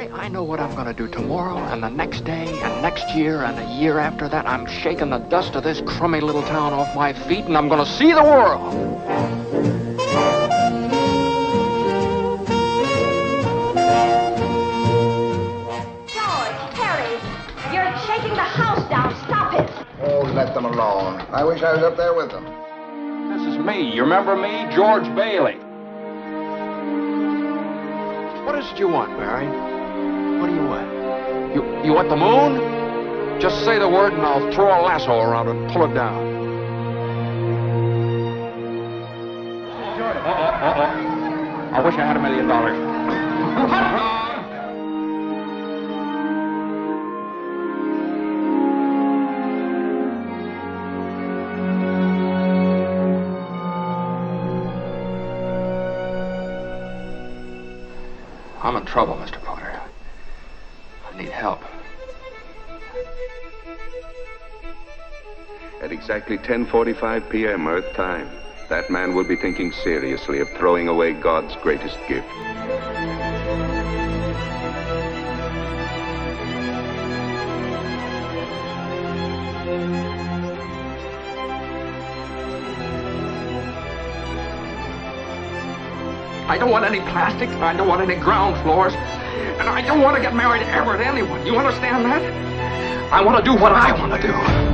Mary, I know what I'm gonna do tomorrow, and the next day, and next year, and the year after that. I'm shaking the dust of this crummy little town off my feet, and I'm gonna see the world. George, Terry, you're shaking the house down. Stop it. Oh, let them alone. I wish I was up there with them. This is me. You remember me? George Bailey. What is it you want, Mary? What do you want? You want the moon? Just say the word and I'll throw a lasso around it and pull it down. I wish I had $1 million. I'm in trouble, Mr. Potter. I need help. At exactly 10:45 p.m. Earth time, that man will be thinking seriously of throwing away God's greatest gift. I don't want any plastic, I don't want any ground floors, and I don't want to get married ever to anyone. You understand that? I want to do what I want to do.